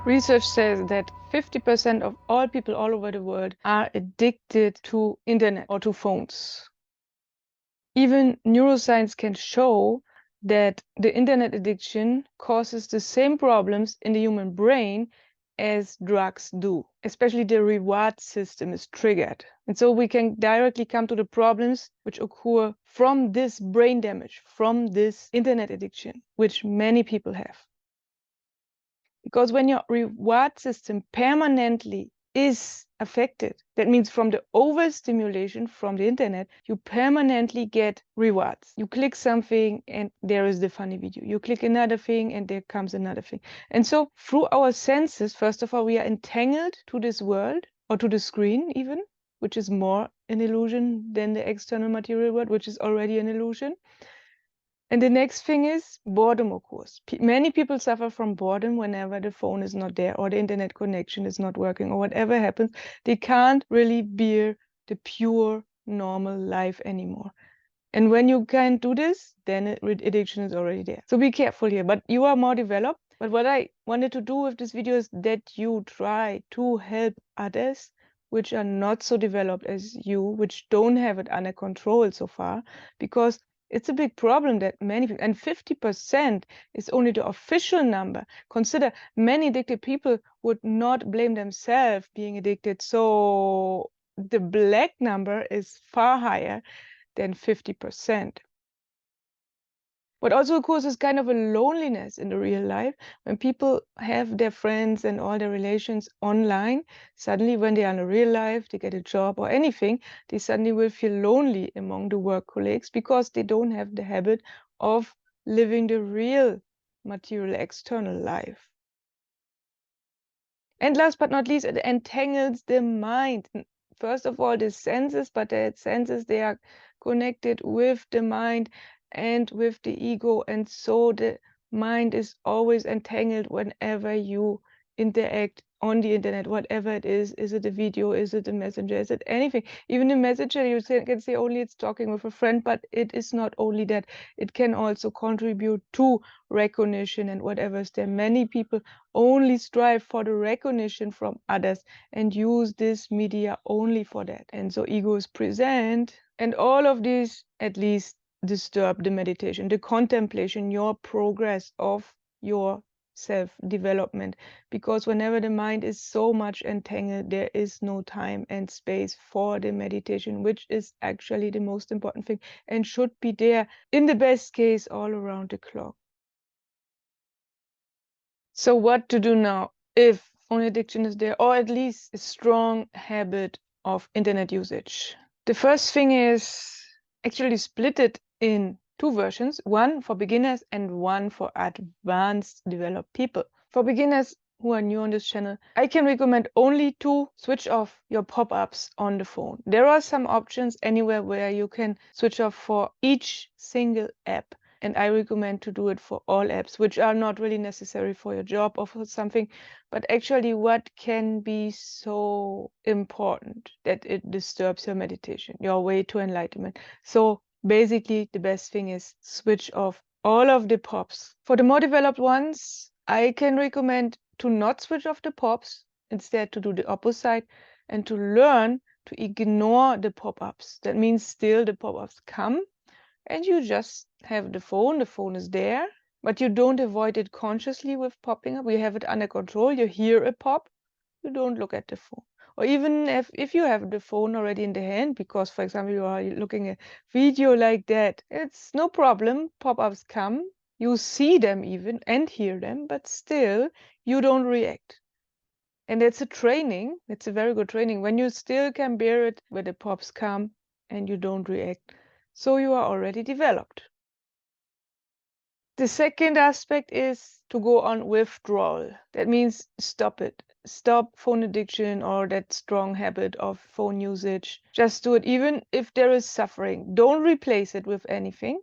Research says that 50% of all people all over the world are addicted to internet or to phones. Even neuroscience can show that the internet addiction causes the same problems in the human brain as drugs do. Especially the reward system is triggered. And so we can directly come to the problems which occur from this brain damage, from this internet addiction, which many people have. Because when your reward system permanently is affected, that means from the overstimulation from the internet, you permanently get rewards. You click something and there is the funny video. You click another thing and there comes another thing. And so through our senses, first of all, we are entangled to this world or to the screen even, which is more an illusion than the external material world, which is already an illusion. And the next thing is boredom occurs. Many people suffer from boredom whenever the phone is not there or the internet connection is not working or whatever happens. They can't really bear the pure normal life anymore. And when you can't do this, then addiction is already there. So be careful here, but you are more developed. But what I wanted to do with this video is that you try to help others which are not so developed as you, which don't have it under control so far, because it's a big problem that many people, and 50% is only the official number. Consider many addicted people would not blame themselves being addicted. So the black number is far higher than 50%. What also occurs is kind of a loneliness in the real life. When people have their friends and all their relations online, suddenly when they are in a real life, they get a job or anything, they suddenly will feel lonely among the work colleagues because they don't have the habit of living the real material external life. And last but not least, it entangles the mind. First of all, the senses, but the senses, they are connected with the mind and with the ego. And so the mind is always entangled whenever you interact on the internet, whatever it is. Is it a video? Is it a messenger? Is it anything? Even a messenger, you can say only it's talking with a friend, but it is not only that. It can also contribute to recognition and whatever is there. Many people only strive for the recognition from others and use this media only for that. And so ego is present, and all of these at least disturb the meditation, the contemplation, your progress of your self-development. Because whenever the mind is so much entangled, there is no time and space for the meditation, which is actually the most important thing and should be there in the best case all around the clock. So what to do now if phone addiction is there, or at least a strong habit of internet usage? The first thing is actually split it in two versions, one for beginners and one for advanced developed people. For beginners who are new on this channel, I can recommend only to switch off your pop-ups on the phone. There are some options anywhere where you can switch off for each single app. And I recommend to do it for all apps, which are not really necessary for your job or for something, but actually what can be so important that it disturbs your meditation, your way to enlightenment. So basically, the best thing is switch off all of the pops. For the more developed ones, I can recommend to not switch off the pops, instead to do the opposite and to learn to ignore the pop-ups. That means still the pop-ups come, and you just have the phone is there, but you don't avoid it consciously with popping up. You have it under control. You hear a pop, you don't look at the phone. Or even if you have the phone already in the hand, because, for example, you are looking at a video like that, it's no problem. Pop-ups come, you see them even and hear them, but still you don't react. And it's a training. It's a very good training when you still can bear it when the pops come and you don't react. So you are already developed. The second aspect is to go on withdrawal. That means stop it. Stop phone addiction or that strong habit of phone usage. Just do it, even if there is suffering. Don't replace it with anything.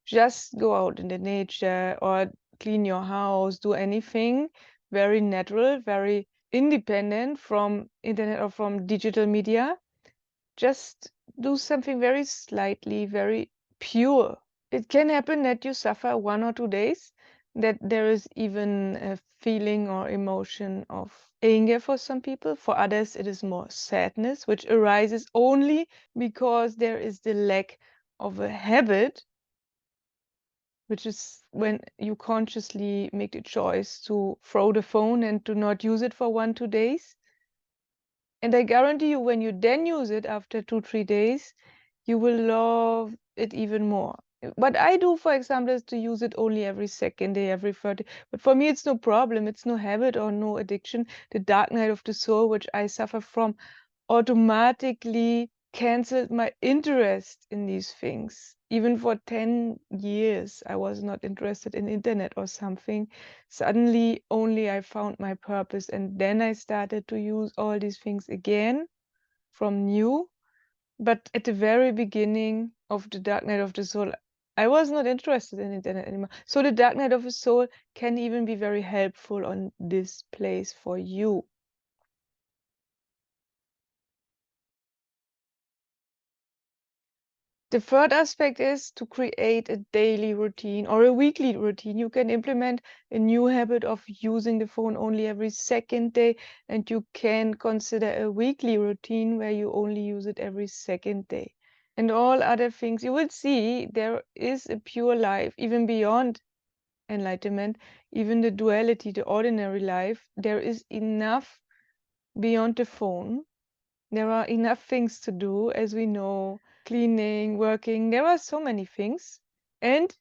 Just go out in the nature or clean your house, do anything very natural, very independent from internet or from digital media. Just do something very slightly, very pure. It can happen that you suffer 1 or 2 days, that there is even a feeling or emotion of anger for some people. For others, it is more sadness, which arises only because there is the lack of a habit, which is when you consciously make the choice to throw the phone and to not use it for 1-2 days. And I guarantee you, when you then use it after 2-3 days, you will love it even more. What I do, for example, is to use it only every second day, every 30. But for me, it's no problem. It's no habit or no addiction. The dark night of the soul, which I suffer from, automatically canceled my interest in these things. Even for 10 years, I was not interested in internet or something. Suddenly, only I found my purpose, and then I started to use all these things again from new. But at the very beginning of the dark night of the soul, I was not interested in internet anymore. So the dark night of the soul can even be very helpful on this place for you. The third aspect is to create a daily routine or a weekly routine. You can implement a new habit of using the phone only every second day, and you can consider a weekly routine where you only use it every second day. And all other things, you will see there is a pure life, even beyond enlightenment, even the duality, the ordinary life. There is enough beyond the phone. There are enough things to do, as we know, cleaning, working. There are so many things. And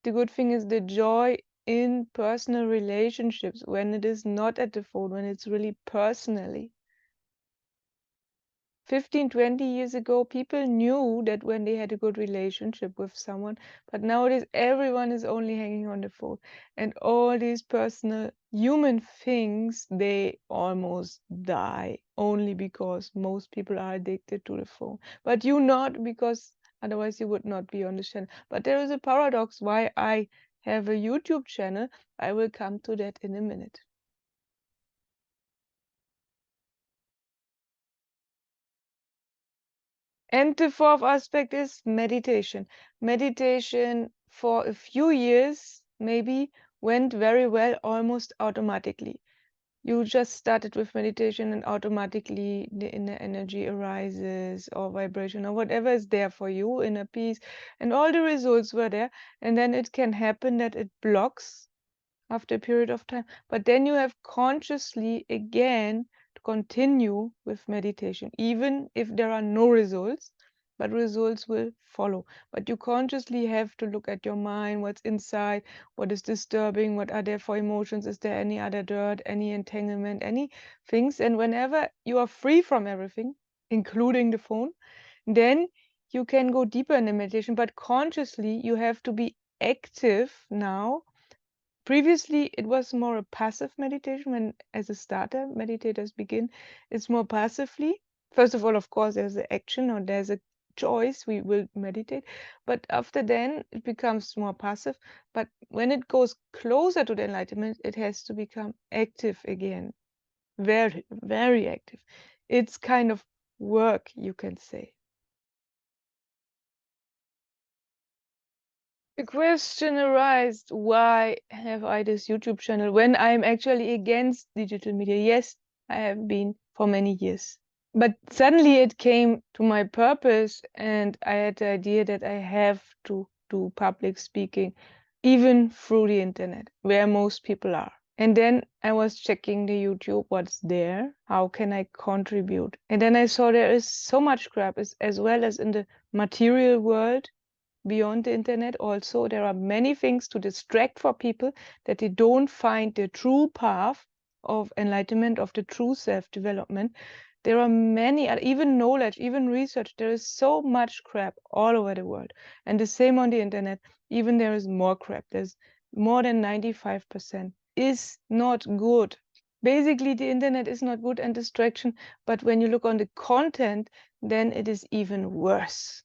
the good thing is the joy in personal relationships when it is not at the phone, when it's really personally. 15, 20 years ago, people knew that when they had a good relationship with someone, but nowadays everyone is only hanging on the phone. And all these personal human things, they almost die only because most people are addicted to the phone. But you not, because otherwise you would not be on the channel. But there is a paradox why I have a YouTube channel. I will come to that in a minute. And the fourth aspect is meditation. Meditation for a few years maybe went very well, almost automatically. You just started with meditation and automatically the inner energy arises, or vibration, or whatever is there for you, inner peace, and all the results were there. And then it can happen that it blocks after a period of time. But then you have consciously again to continue with meditation, even if there are no results, but results will follow. But you consciously have to look at your mind, what's inside, what is disturbing, what are there for emotions, is there any other dirt, any entanglement, any things. And whenever you are free from everything, including the phone, then you can go deeper in the meditation. But consciously, you have to be active now. Previously, it was more a passive meditation. When, as a starter, meditators begin, it's more passively. First of all, of course, there's the action or there's a choice, we will meditate. But after then, it becomes more passive. But when it goes closer to the enlightenment, it has to become active again. Very, very active. It's kind of work, you can say. The question arises, why have I this YouTube channel when I'm actually against digital media? Yes, I have been for many years. But suddenly it came to my purpose, and I had the idea that I have to do public speaking, even through the internet, where most people are. And then I was checking the YouTube, what's there, how can I contribute? And then I saw there is so much crap, as well as in the material world. Beyond the internet also, there are many things to distract for people, that they don't find the true path of enlightenment, of the true self-development. There are many, even knowledge, even research. There is so much crap all over the world. And the same on the internet, even there is more crap. There's more than 95% is not good. Basically, the internet is not good and distraction, but when you look on the content, then it is even worse.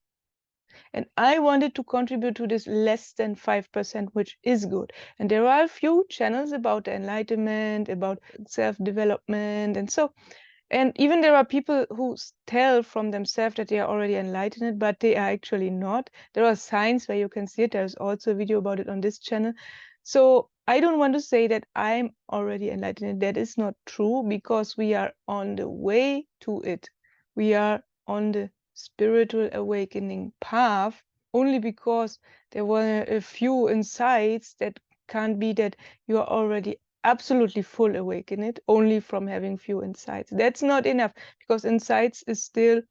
And I wanted to contribute to this less than 5%, which is good. And there are a few channels about enlightenment, about self-development, and so. And even there are people who tell from themselves that they are already enlightened, but they are actually not. There are signs where you can see it. There's also a video about it on this channel. So I don't want to say that I'm already enlightened. That is not true, because we are on the way to it. We are on the spiritual awakening path, only because there were a few insights. That can't be that you are already absolutely full awakened only from having few insights. That's not enough, because insights is still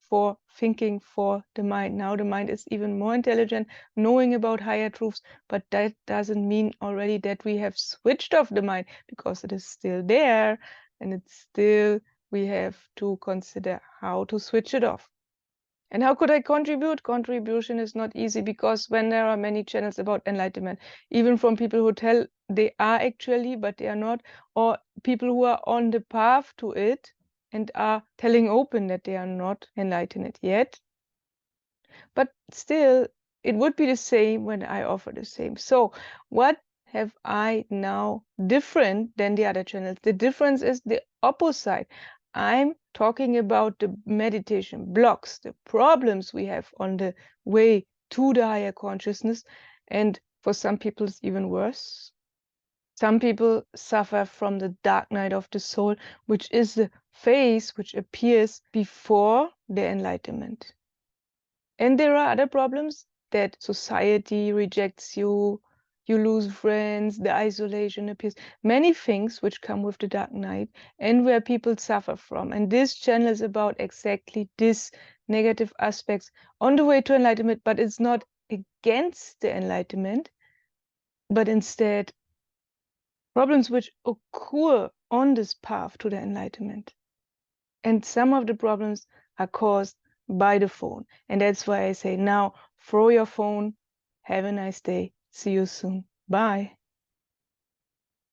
for thinking for the mind. Now the mind is even more intelligent, knowing about higher truths, but that doesn't mean already that we have switched off the mind, because it is still there, and it's still, we have to consider how to switch it off. And how could I contribute? Contribution is not easy, because when there are many channels about enlightenment, even from people who tell they are actually, but they are not, or people who are on the path to it and are telling open that they are not enlightened yet. But still, it would be the same when I offer the same. So what have I now different than the other channels? The difference is the opposite. I'm talking about the meditation blocks, the problems we have on the way to the higher consciousness. And for some people, it's even worse. Some people suffer from the dark night of the soul, which is the phase which appears before the enlightenment. And there are other problems, that society rejects you, you lose friends, the isolation appears, many things which come with the dark night and where people suffer from. And this channel is about exactly this negative aspects on the way to enlightenment, but it's not against the enlightenment, but instead problems which occur on this path to the enlightenment. And some of the problems are caused by the phone. And that's why I say now, throw your phone. Have a nice day. See you soon. Bye.